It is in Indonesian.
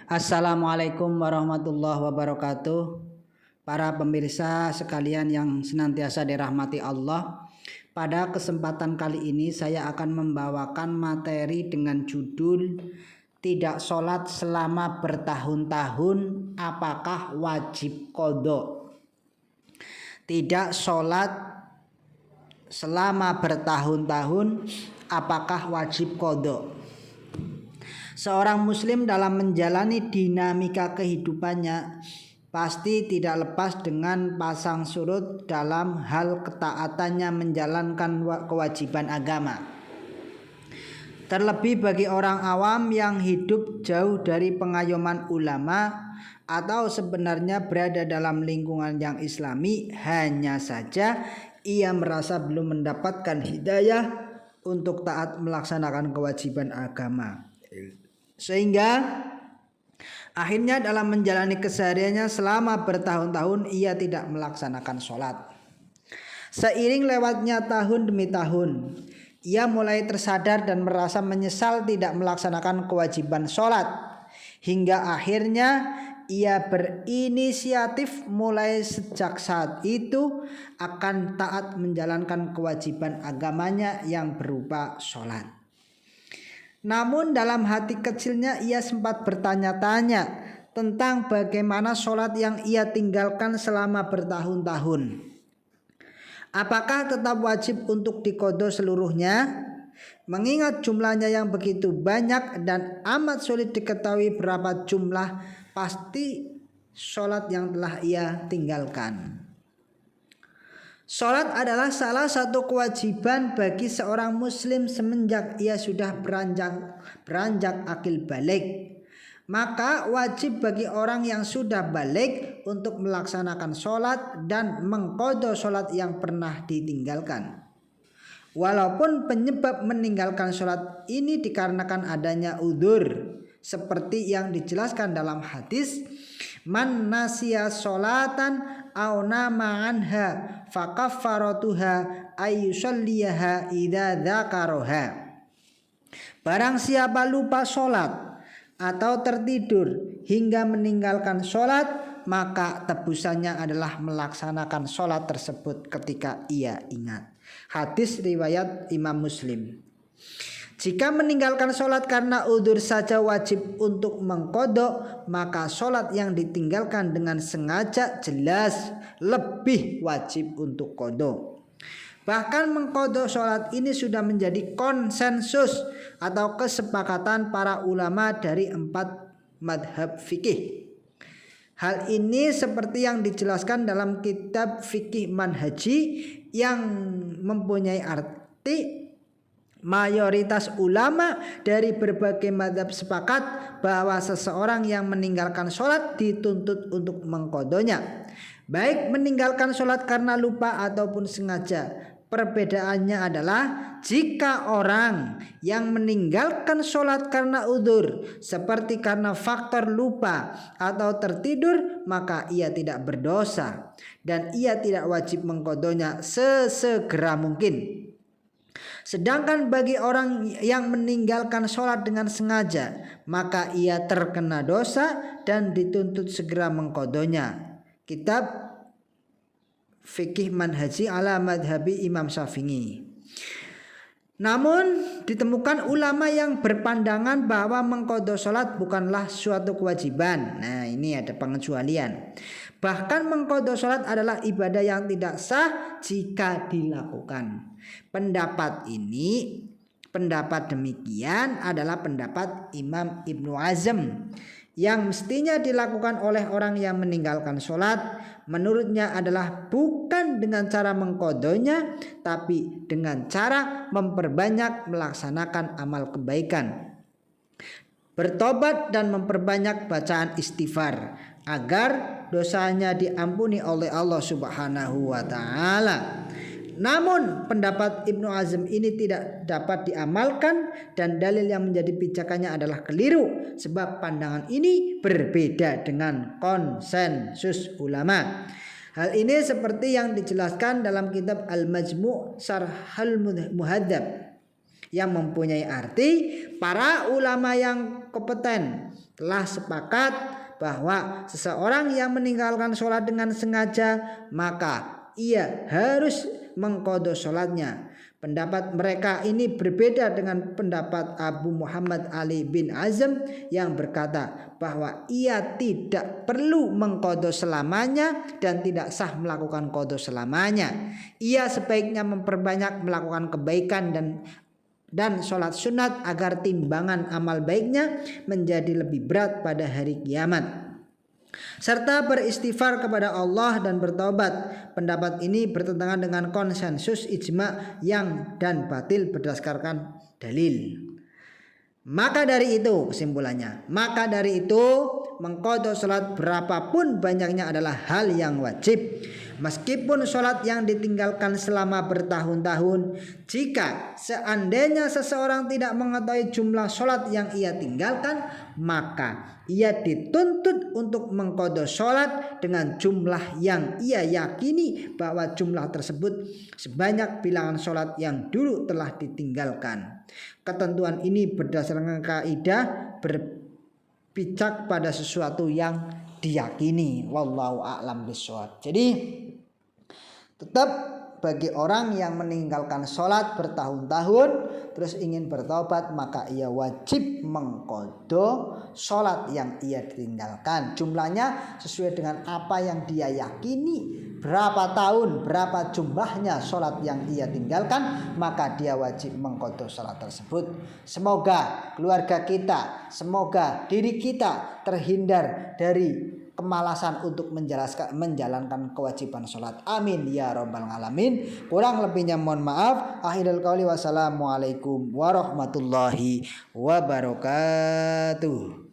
Assalamualaikum warahmatullahi wabarakatuh. Para pemirsa sekalian yang senantiasa dirahmati Allah, pada kesempatan kali ini saya akan membawakan materi dengan judul "Tidak sholat selama bertahun-tahun, apakah wajib qadha?" Tidak sholat selama bertahun-tahun, apakah wajib qadha? Seorang muslim dalam menjalani dinamika kehidupannya pasti tidak lepas dengan pasang surut dalam hal ketaatannya menjalankan kewajiban agama. Terlebih bagi orang awam yang hidup jauh dari pengayoman ulama atau sebenarnya berada dalam lingkungan yang islami, hanya saja ia merasa belum mendapatkan hidayah untuk taat melaksanakan kewajiban agama. Sehingga akhirnya dalam menjalani kesehariannya selama bertahun-tahun ia tidak melaksanakan sholat. Seiring lewatnya tahun demi tahun, ia mulai tersadar dan merasa menyesal tidak melaksanakan kewajiban sholat. Hingga akhirnya ia berinisiatif mulai sejak saat itu akan taat menjalankan kewajiban agamanya yang berupa sholat. Namun dalam hati kecilnya ia sempat bertanya-tanya tentang bagaimana sholat yang ia tinggalkan selama bertahun-tahun. Apakah tetap wajib untuk diqadha seluruhnya? Mengingat jumlahnya yang begitu banyak dan amat sulit diketahui berapa jumlah pasti sholat yang telah ia tinggalkan. Sholat adalah salah satu kewajiban bagi seorang muslim semenjak ia sudah beranjak akil balik. Maka wajib bagi orang yang sudah balik untuk melaksanakan sholat dan mengqadha sholat yang pernah ditinggalkan. Walaupun penyebab meninggalkan sholat ini dikarenakan adanya udzur, seperti yang dijelaskan dalam hadis, "Man nasiya sholatan aw nama anha fakaffaratuha ayyusalliyaha idza dzakaraha." Barang siapa lupa sholat atau tertidur hingga meninggalkan sholat, maka tebusannya adalah melaksanakan sholat tersebut ketika ia ingat. Hadis riwayat Imam Muslim. Jika meninggalkan sholat karena udzur saja wajib untuk mengqadha, maka sholat yang ditinggalkan dengan sengaja jelas lebih wajib untuk qadha. Bahkan mengqadha sholat ini sudah menjadi konsensus atau kesepakatan para ulama dari 4 madhab fikih. Hal ini seperti yang dijelaskan dalam kitab fikih manhaji yang mempunyai arti mayoritas ulama dari berbagai mazhab sepakat bahwa seseorang yang meninggalkan sholat dituntut untuk mengqadhanya, baik meninggalkan sholat karena lupa ataupun sengaja. Perbedaannya adalah jika orang yang meninggalkan sholat karena udzur seperti karena faktor lupa atau tertidur, maka ia tidak berdosa dan ia tidak wajib mengqadhanya sesegera mungkin. Sedangkan bagi orang yang meninggalkan sholat dengan sengaja, maka ia terkena dosa dan dituntut segera mengqadhanya. Kitab Fikih Manhaji ala madhabi Imam Syafi'i. Namun ditemukan ulama yang berpandangan bahwa mengqadha sholat bukanlah suatu kewajiban. Nah, ini ada pengecualian. Bahkan mengqadha sholat adalah ibadah yang tidak sah jika dilakukan. Pendapat demikian adalah pendapat Imam Ibnu Hazm yang mestinya dilakukan oleh orang yang meninggalkan sholat. Menurutnya adalah bukan dengan cara mengqadhanya, tapi dengan cara memperbanyak melaksanakan amal kebaikan, bertobat dan memperbanyak bacaan istighfar agar dosanya diampuni oleh Allah Subhanahu wa taala. Namun pendapat Ibnu Hazm ini tidak dapat diamalkan dan dalil yang menjadi pijakannya adalah keliru, sebab pandangan ini berbeda dengan konsensus ulama. Hal ini seperti yang dijelaskan dalam kitab Al-Majmu' Syarhul Muhadzab yang mempunyai arti para ulama yang kompeten telah sepakat bahwa seseorang yang meninggalkan sholat dengan sengaja maka ia harus mengqadha sholatnya. Pendapat mereka ini berbeda dengan pendapat Abu Muhammad Ali bin Hazm yang berkata bahwa ia tidak perlu mengqadha selamanya dan tidak sah melakukan qadha selamanya. Ia sebaiknya memperbanyak melakukan kebaikan dan sholat sunat agar timbangan amal baiknya menjadi lebih berat pada hari kiamat, serta beristighfar kepada Allah dan bertobat. Pendapat ini bertentangan dengan konsensus ijma yang dan batil berdasarkan dalil. Maka dari itu kesimpulannya, mengqadha salat berapapun banyaknya adalah hal yang wajib. Meskipun sholat yang ditinggalkan selama bertahun-tahun, jika seandainya seseorang tidak mengetahui jumlah sholat yang ia tinggalkan, maka ia dituntut untuk mengqadha sholat dengan jumlah yang ia yakini bahwa jumlah tersebut sebanyak bilangan sholat yang dulu telah ditinggalkan. Ketentuan ini berdasarkan kaidah berpijak pada sesuatu yang diyakini. Wallahu a'lam bishawab. Jadi tetap bagi orang yang meninggalkan sholat bertahun-tahun terus ingin bertobat, maka ia wajib mengqadha sholat yang ia tinggalkan. Jumlahnya sesuai dengan apa yang dia yakini, berapa tahun, berapa jumlahnya sholat yang ia tinggalkan, maka dia wajib mengqadha sholat tersebut. Semoga keluarga kita, semoga diri kita terhindar dari kemalasan untuk menjalankan kewajiban sholat. Amin ya rabbal alamin. Kurang lebihnya mohon maaf. Akhirul qauli wassalamualaikum warahmatullahi wabarakatuh.